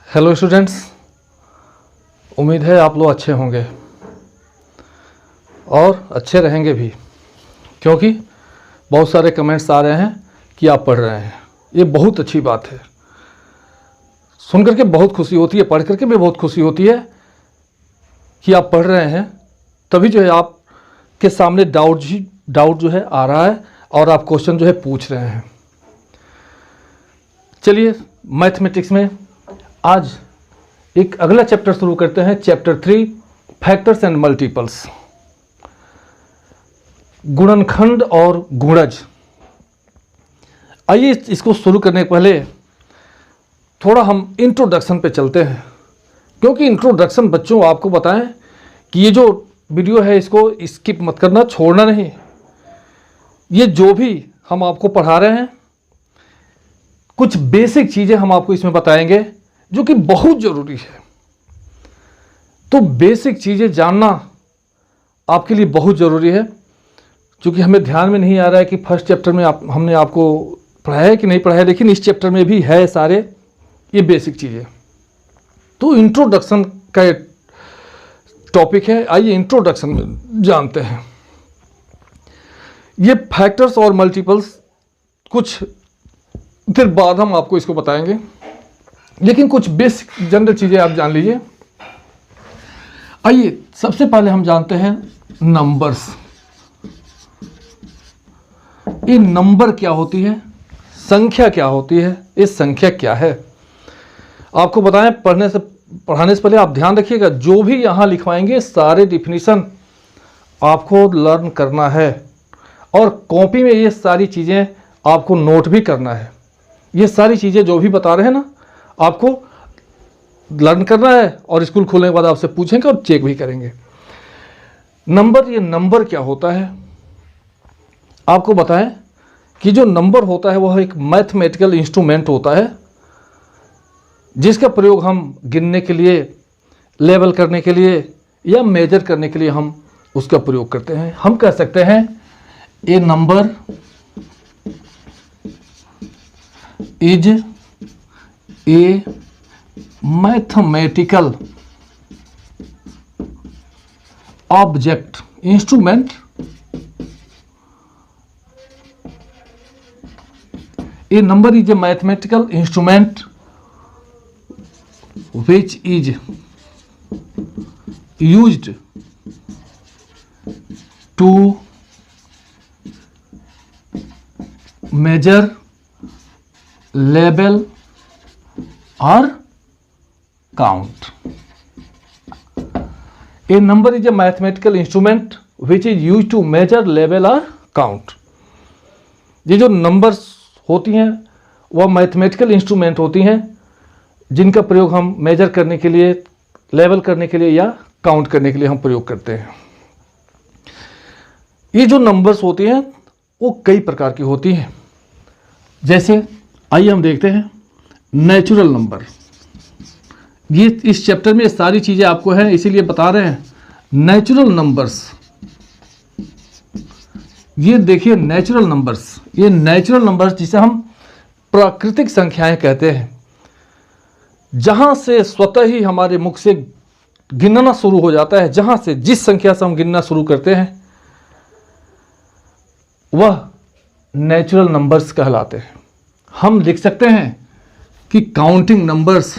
Hello students, उम्मीद है आप लोग अच्छे होंगे और अच्छे रहेंगे भी, क्योंकि बहुत सारे कमेंट्स आ रहे हैं कि आप पढ़ रहे हैं। ये बहुत अच्छी बात है, सुन करके बहुत खुशी होती है, पढ़ करके भी बहुत खुशी होती है कि आप पढ़ रहे हैं। तभी जो है आपके सामने डाउट जो है आ रहा है और आप क्वेश्चन जो है पूछ रहे हैं। चलिए मैथमेटिक्स में आज एक अगला चैप्टर शुरू करते हैं, चैप्टर 3 फैक्टर्स एंड मल्टीपल्स, गुणनखंड और गुणज। आइए इसको शुरू करने के पहले थोड़ा हम इंट्रोडक्शन पे चलते हैं, क्योंकि इंट्रोडक्शन बच्चों आपको बताएं कि ये जो वीडियो है इसको स्किप मत करना, छोड़ना नहीं। ये जो भी हम आपको पढ़ा रहे हैं कुछ बेसिक चीज़ें हम आपको इसमें बताएंगे जो कि बहुत ज़रूरी है। तो बेसिक चीज़ें जानना आपके लिए बहुत ज़रूरी है, क्योंकि हमें ध्यान में नहीं आ रहा है कि फर्स्ट चैप्टर में हमने आपको पढ़ाया है कि नहीं पढ़ाया, लेकिन इस चैप्टर में भी है सारे ये बेसिक चीज़ें। तो इंट्रोडक्शन का टॉपिक है, आइए इंट्रोडक्शन में जानते हैं। ये फैक्टर्स और मल्टीपल्स कुछ देर बाद हम आपको इसको बताएंगे, लेकिन कुछ बेसिक जनरल चीज़ें आप जान लीजिए। आइए सबसे पहले हम जानते हैं नंबर्स। ये नंबर क्या होती है, संख्या क्या होती है, ये संख्या क्या है। आपको बताएं, पढ़ाने से पहले आप ध्यान रखिएगा, जो भी यहाँ लिखवाएंगे सारे डिफिनीशन आपको लर्न करना है और कॉपी में ये सारी चीज़ें आपको नोट भी करना है। ये सारी चीज़ें जो भी बता रहे हैं ना, आपको लर्न करना है और स्कूल खोलने के बाद आपसे पूछेंगे और चेक भी करेंगे। नंबर, ये नंबर क्या होता है आपको बताएं कि जो नंबर होता है वह एक मैथमेटिकल इंस्ट्रूमेंट होता है, जिसका प्रयोग हम गिनने के लिए, लेवल करने के लिए या मेजर करने के लिए हम उसका प्रयोग करते हैं। हम कह सकते हैं a number is a mathematical object instrument A number is a mathematical instrument which is used to measure, label or count. A number is a mathematical instrument which is used to measure, label or count. ये जो numbers होती हैं वह mathematical instrument होती हैं, जिनका प्रयोग हम मेजर करने के लिए, लेवल करने के लिए या काउंट करने के लिए हम प्रयोग करते हैं। ये जो नंबर्स होती हैं वो कई प्रकार की होती हैं। जैसे आइए हम देखते हैं नेचुरल नंबर। ये इस चैप्टर में सारी चीज़ें आपको हैं, इसीलिए बता रहे हैं। नेचुरल नंबर्स, ये देखिए नेचुरल नंबर्स, ये नेचुरल नंबर्स जिसे हम प्राकृतिक संख्याएं कहते हैं, जहां से स्वतः ही हमारे मुख से गिनना शुरू हो जाता है, जहां से जिस संख्या से हम गिनना शुरू करते हैं वह नेचुरल नंबर्स कहलाते हैं। हम लिख सकते हैं कि काउंटिंग नंबर्स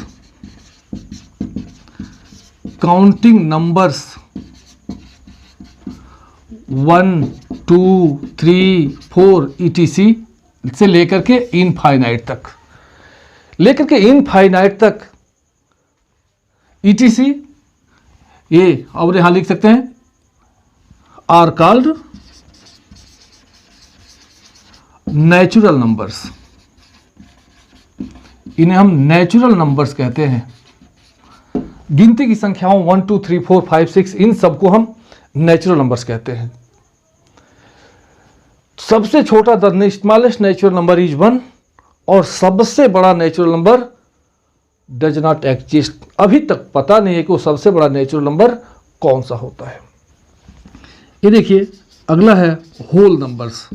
1 2 3 4 ETC से लेकर के इनफाइनाइट तक ETC, ये और यहां लिख सकते हैं आर कॉल्ड नेचुरल नंबर्स। इन्हें हम नेचुरल नंबर्स कहते हैं। गिनती की संख्याओं 1 2 3 4 5 6, इन सबको हम नेचुरल नंबर्स कहते हैं। सबसे छोटा the smallest natural number is 1 और सबसे बड़ा natural number does not exist. अभी तक पता नहीं है कि वो सबसे बड़ा नेचुरल नंबर कौन सा होता है। ये देखिए अगला है होल नंबर्स।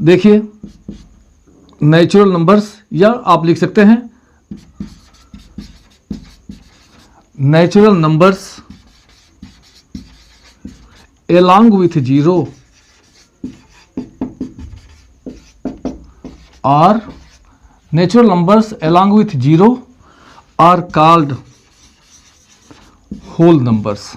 देखिए नेचुरल नंबर्स, या आप लिख सकते हैं natural numbers along with zero or natural numbers along with zero are called whole numbers.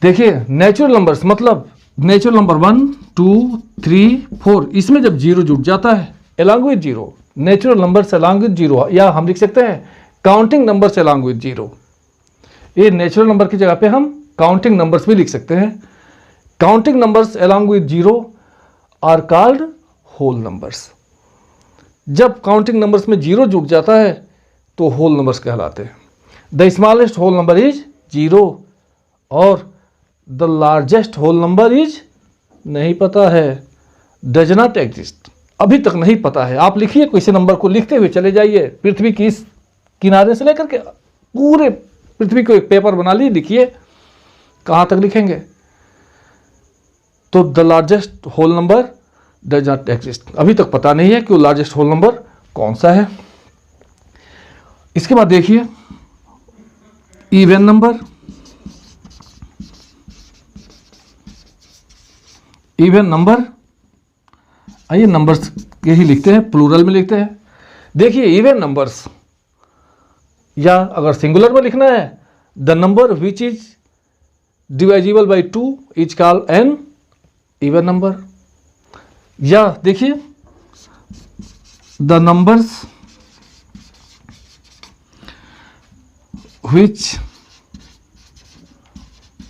देखिए नेचुरल नंबर्स मतलब नेचुरल नंबर 1 2 3 4, इसमें जब जीरो जुड़ जाता है along with zero, natural numbers along with zero, या हम लिख सकते हैं counting numbers along with zero. ये नेचुरल नंबर की जगह पे हम काउंटिंग नंबर्स भी लिख सकते हैं। Counting numbers along with zero are called whole numbers. जब काउंटिंग नंबर्स में जीरो जुड़ जाता है तो होल नंबर्स कहलाते हैं। The smallest whole number is zero और the largest whole number is नहीं पता है, डज नॉट एग्जिस्ट, अभी तक नहीं पता है। आप लिखिए, किसी नंबर को लिखते हुए चले जाइए, पृथ्वी की इस किनारे से लेकर के पूरे पृथ्वी को एक पेपर बना ली, लिखिए कहाँ तक लिखेंगे। तो the largest whole number does not exist, अभी तक पता नहीं है कि वो लार्जेस्ट होल नंबर कौन सा है। इसके बाद देखिए इवन नंबर। इवन नंबर, आइए नंबर्स के ही लिखते हैं, प्लूरल में लिखते हैं। देखिए इवन नंबर्स, या अगर सिंगुलर में लिखना है, the number which is divisible by 2 is called an even number. या देखिए the numbers which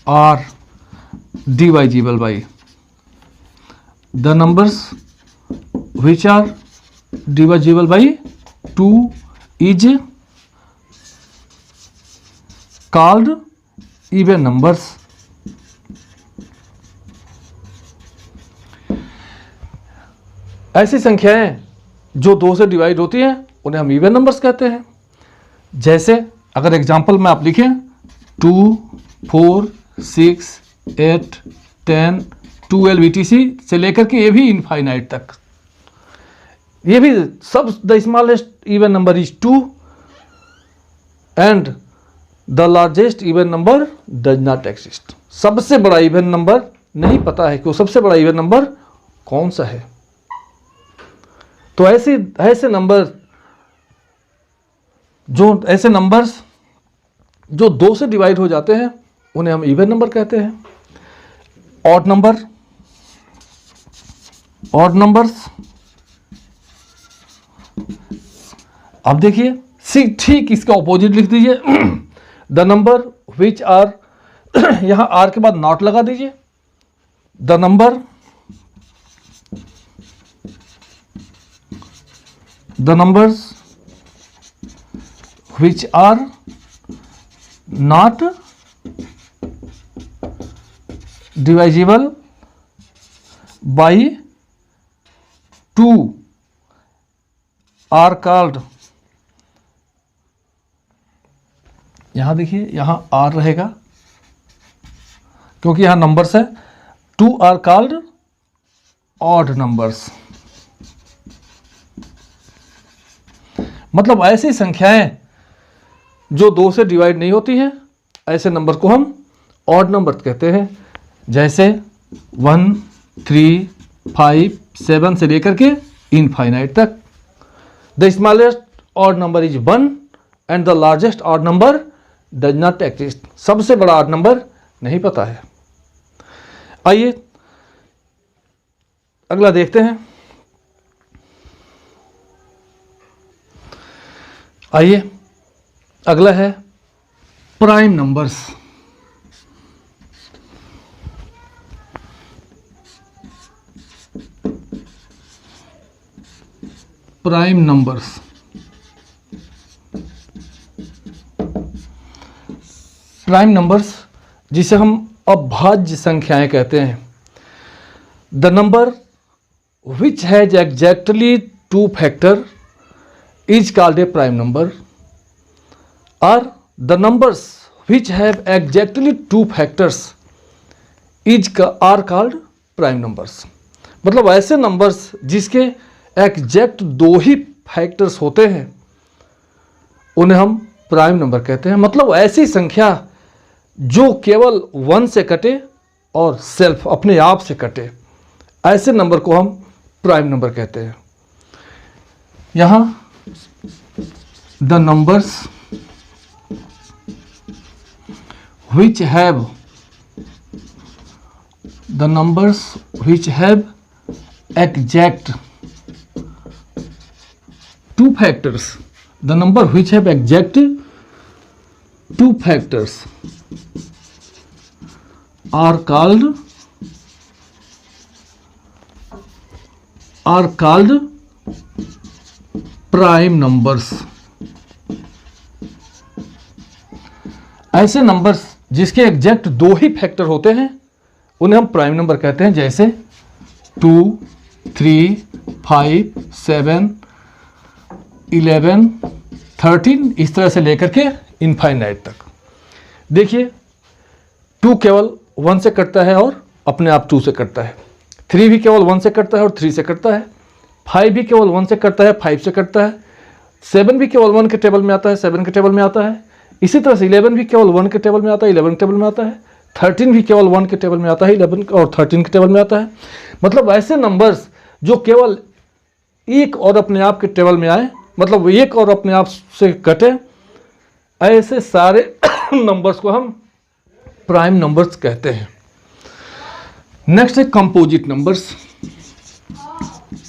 are divisible by, the numbers which are divisible by 2 is called even numbers. ऐसी संख्याएं जो 2 से डिवाइड होती हैं उन्हें हम इवन नंबर्स कहते हैं। जैसे अगर एग्जांपल में आप लिखें 2 4 6 8 10 12 etc से लेकर के ये भी इनफाइनाइट तक, ये भी सब the smallest even number is 2 and the largest even number does not exist. सबसे बड़ा इवन नंबर नहीं पता है कि वो सबसे बड़ा इवन नंबर कौन सा है। तो ऐसे नंबर्स जो 2 से डिवाइड हो जाते हैं उन्हें हम इवन नंबर कहते हैं। ऑड नंबर्स, अब देखिए ठीक इसका ऑपोजिट लिख दीजिए। द नंबर विच आर, यहां आर के बाद नॉट लगा दीजिए। The number which are not divisible by 2 are called, यहां देखिए यहां आर रहेगा क्योंकि यहां नंबर्स है। 2 आर कॉल्ड ऑड नंबर्स, मतलब ऐसी संख्याएं जो 2 से डिवाइड नहीं होती हैं, ऐसे नंबर को हम ऑड नंबर कहते हैं। जैसे 1 3 5 7 से लेकर के इनफाइनाइट तक। The smallest odd number is 1 and the largest odd number does not exist, सबसे बड़ा ऑड नंबर नहीं पता है। आइए अगला देखते हैं। आइए अगला है prime numbers. Prime numbers, prime numbers जिसे हम अभाज्य संख्याएं कहते हैं। The number which has exactly 2 factor is called a prime number, or the numbers which have exactly 2 factors is are called prime numbers. मतलब ऐसे नंबर्स जिसके एग्जैक्ट 2 ही factors होते हैं उन्हें हम प्राइम नंबर कहते हैं। मतलब ऐसी संख्या जो केवल 1 से कटे और सेल्फ अपने आप से कटे, ऐसे नंबर को हम प्राइम नंबर कहते हैं। यहां the numbers which have exact 2 factors, the number which have exact 2 factors are called prime numbers। ऐसे नंबर्स जिसके एग्जैक्ट 2 ही फैक्टर होते हैं उन्हें हम प्राइम नंबर कहते हैं, जैसे 2, 3, 5, 7, 11, 13, इस तरह से लेकर के इनफाइनाइट तक। देखिए 2 केवल 1 से कटता है और अपने आप 2 से कटता है, 3 भी केवल 1 से कटता है और 3 से कटता है, 5 भी केवल 1 से कटता है, 5 से कटता है, 7 भी केवल 1 के टेबल में आता है, 7 के टेबल में आता है। इसी तरह से 11 भी केवल 1 के टेबल में आता है, 11 के टेबल में आता है, 13 भी केवल 1 के टेबल में आता है, 11 और 13 के टेबल में आता है। मतलब ऐसे नंबर्स जो केवल एक और अपने आप के टेबल में आए, मतलब एक और अपने आप से कटे, ऐसे सारे नंबर्स को हम प्राइम नंबर्स कहते हैं। नेक्स्ट है कंपोजिट नंबर्स।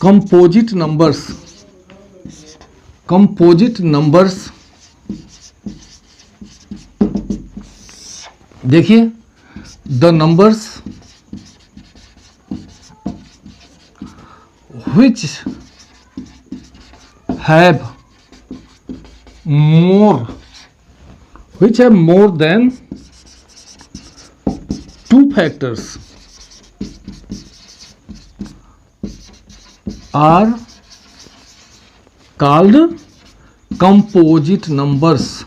कंपोजिट नंबर्स देखिए, the numbers which have more than 2 factors are called composite numbers।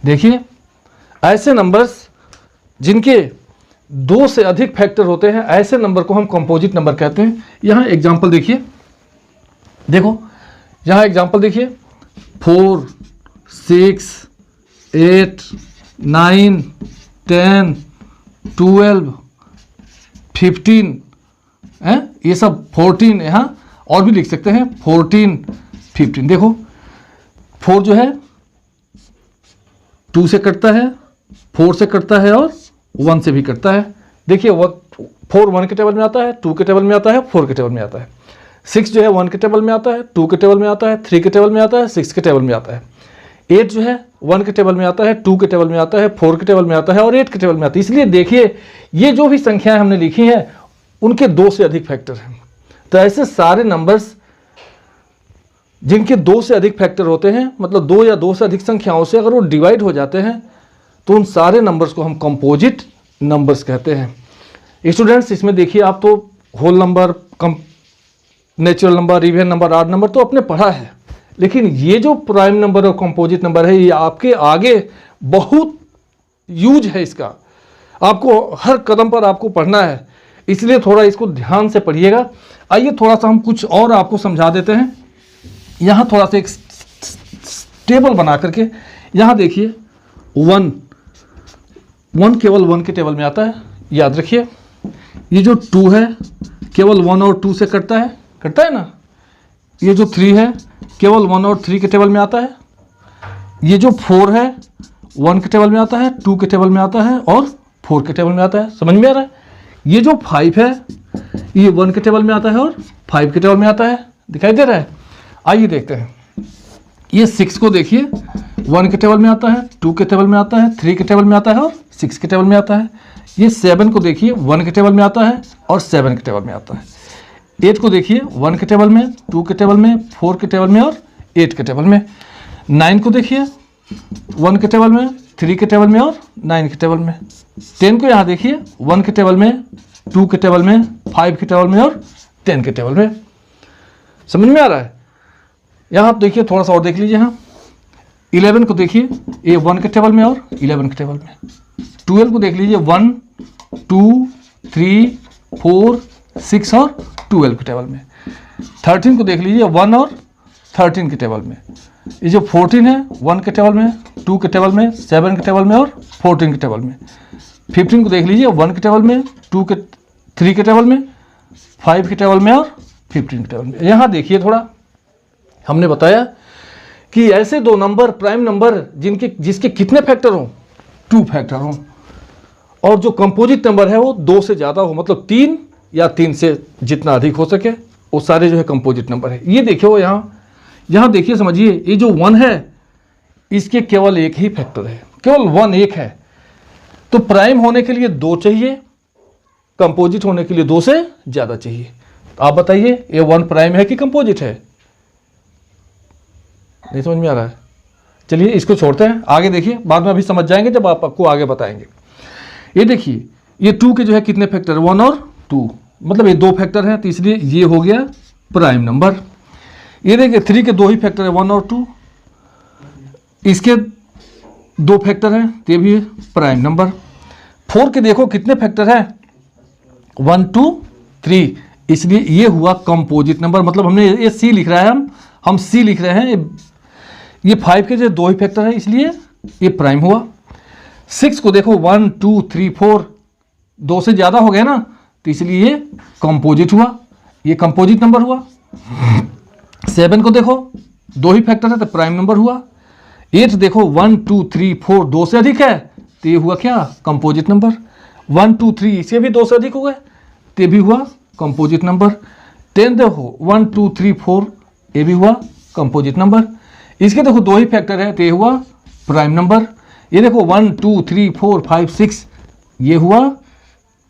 देखिए ऐसे नंबर्स जिनके 2 से अधिक फैक्टर होते हैं, ऐसे नंबर को हम कंपोजिट नंबर कहते हैं। यहां एग्जांपल देखिए, देखो यहां एग्जांपल देखिए, 4, 6, 8, 9, 10, 12, 15 है, ये सब 14, यहां और भी लिख सकते हैं 14, 15। देखो 4 जो है 2 से कटता है, 4 से कटता है और 1 से भी कटता है। देखिए 4 1 के टेबल में आता है, 2 के टेबल में आता है, 4 के टेबल में आता है। 6 जो है 1 के टेबल में आता है, 2 के टेबल में आता है, 3 के टेबल में आता है, 6 के टेबल में आता है। 8 जो है 1 के टेबल में आता है, 2 के टेबल में आता है, 4 के टेबल में आता है और 8 के टेबल में आता है। इसलिए देखिए ये जो भी संख्याएं हमने लिखी हैं उनके 2 से अधिक फैक्टर हैं। तो ऐसे सारे नंबर्स जिनके 2 से अधिक फैक्टर होते हैं, मतलब 2 या 2 से अधिक संख्याओं से अगर वो डिवाइड हो जाते हैं तो उन सारे नंबर्स को हम कंपोजिट नंबर्स कहते हैं। स्टूडेंट्स इसमें देखिए आप तो whole number, natural number, even number, odd number तो आपने पढ़ा है, लेकिन ये जो प्राइम नंबर और कंपोजिट नंबर है ये आपके आगे बहुत यूज है इसका, आपको हर कदम पर आपको पढ़ना है, इसलिए थोड़ा इसको ध्यान से पढ़िएगा। आइए थोड़ा सा हम कुछ और आपको समझा देते हैं। यहाँ थोड़ा सा एक टेबल बना करके यहाँ देखिए 1 केवल 1 के टेबल में आता है, याद रखिए। ये जो 2 है केवल 1 और 2 से कटता है ना। ये जो 3 है केवल 1 और 3 के टेबल में आता है। ये जो 4 है 1 के टेबल में आता है, 2 के टेबल में आता है और 4 के टेबल में आता है। समझ में आ रहा है? ये जो 5 है ये 1 के टेबल में आता है और 5 के टेबल में आता है। दिखाई दे रहा है? आइए देखते हैं। ये 6 को देखिए 1 के टेबल में आता है, 2 के टेबल में आता है, 3 के टेबल में आता है और 6 के टेबल में आता है। ये 7 को देखिए 1 के टेबल में आता है और 7 के टेबल में आता है। 8 को देखिए 1 के टेबल में, 2 के टेबल में, 4 के टेबल में और 8 के टेबल में। 9 को देखिए 1 के टेबल में, 3 के टेबल में और 9 के टेबल में। 10 को यहाँ देखिए 1 के टेबल में, 2 के टेबल में, 5 के टेबल में और 10 के टेबल में। समझ में आ रहा है? यहाँ आप देखिए, थोड़ा सा और देख लीजिए। यहाँ 11 को देखिए, ये 1 के टेबल में और 11 के टेबल में। 12 को देख लीजिए, 1 2 3 4 6 और 12 के टेबल में। 13 को देख लीजिए, 1 और 13 के टेबल में। ये जो 14 है 1 के टेबल में, 2 के टेबल में, 7 के टेबल में और 14 के टेबल में। 15 को देख लीजिए, 1 के टेबल में, 3 के टेबल में, 5 के टेबल में और 15 के टेबल में। यहाँ देखिए थोड़ा, हमने बताया कि ऐसे दो नंबर प्राइम नंबर जिसके कितने फैक्टर हों, 2 फैक्टर हों, और जो कंपोजिट नंबर है वो 2 से ज़्यादा हो, मतलब 3 या 3 से जितना अधिक हो सके, वो सारे जो है कंपोजिट नंबर है। ये देखिए यहाँ देखिए, समझिए, ये जो 1 है इसके केवल एक ही फैक्टर है, केवल 1 एक है। तो प्राइम होने के लिए 2 चाहिए, कंपोजिट होने के लिए 2 से ज़्यादा चाहिए। तो आप बताइए, ये 1 प्राइम है कि कंपोजिट है? नहीं समझ में आ रहा है? चलिए इसको छोड़ते हैं, आगे देखिए, बाद में अभी समझ जाएंगे जब आपको आगे बताएंगे। ये देखिए, ये 2 के जो है कितने फैक्टर, 1 और 2, मतलब ये 2 फैक्टर हैं, तो इसलिए ये हो गया प्राइम नंबर। ये देखिए 3 के 2 ही फैक्टर है, 1 और 2, इसके 2 फैक्टर हैं, तो ये भी है प्राइम नंबर। 4 के देखो कितने फैक्टर हैं, 1 2 3, इसलिए ये हुआ कंपोजिट नंबर। मतलब हमने ये सी लिख रहा है, हम सी लिख रहे हैं। ये 5 के जो 2 ही फैक्टर है, इसलिए ये प्राइम हुआ। 6 को देखो, 1 2 3 4, 2 से ज़्यादा हो गया ना, तो इसलिए ये कंपोजिट हुआ, ये कंपोजिट नंबर हुआ। 7 को देखो, 2 ही फैक्टर है, तो प्राइम नंबर हुआ। 8 देखो, 1 2 3 4, 2 से अधिक है, तो ये हुआ क्या, कंपोजिट नंबर। 1 2 3, इसे भी 2 से अधिक हो गए, तो ये भी हुआ कंपोजिट नंबर। 10 देखो, 1 2 3 4, ये भी हुआ कंपोजिट नंबर। इसके देखो 2 ही फैक्टर है, तो ये हुआ प्राइम नंबर। ये देखो 1 2 3 4 5 6, ये हुआ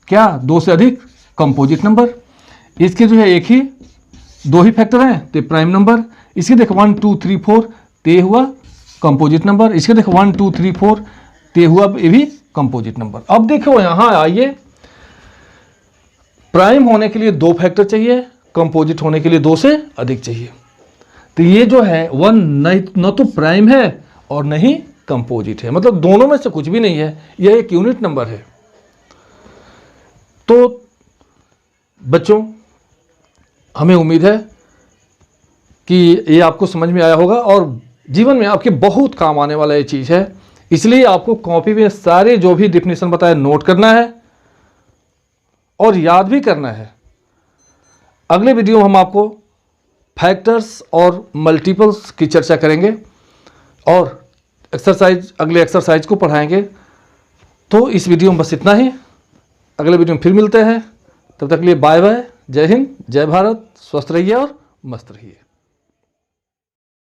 क्या, 2 से अधिक, कंपोजिट नंबर। इसके जो है एक ही 2 ही फैक्टर हैं, तो प्राइम नंबर। इसके देखो 1 2 3 4, तो ये हुआ कंपोजिट नंबर। इसके देखो 1 2 3 4, तो ये हुआ, ये भी कंपोजिट नंबर। अब देखो यहाँ आइए, प्राइम होने के लिए 2 फैक्टर चाहिए, कंपोजिट होने के लिए 2 से अधिक चाहिए। तो ये जो है 1 न तो प्राइम है और न ही कंपोजिट है, मतलब दोनों में से कुछ भी नहीं है, यह एक यूनिट नंबर है। तो बच्चों, हमें उम्मीद है कि ये आपको समझ में आया होगा और जीवन में आपके बहुत काम आने वाला ये चीज़ है। इसलिए आपको कॉपी में सारे जो भी डिफिनेशन बताया नोट करना है और याद भी करना है। अगले वीडियो में हम आपको फैक्टर्स और मल्टीपल्स की चर्चा करेंगे और अगले एक्सरसाइज को पढ़ाएंगे। तो इस वीडियो में बस इतना ही, अगले वीडियो में फिर मिलते हैं। तब तक के लिए बाय बाय, जय हिंद, जय भारत, स्वस्थ रहिए और मस्त रहिए।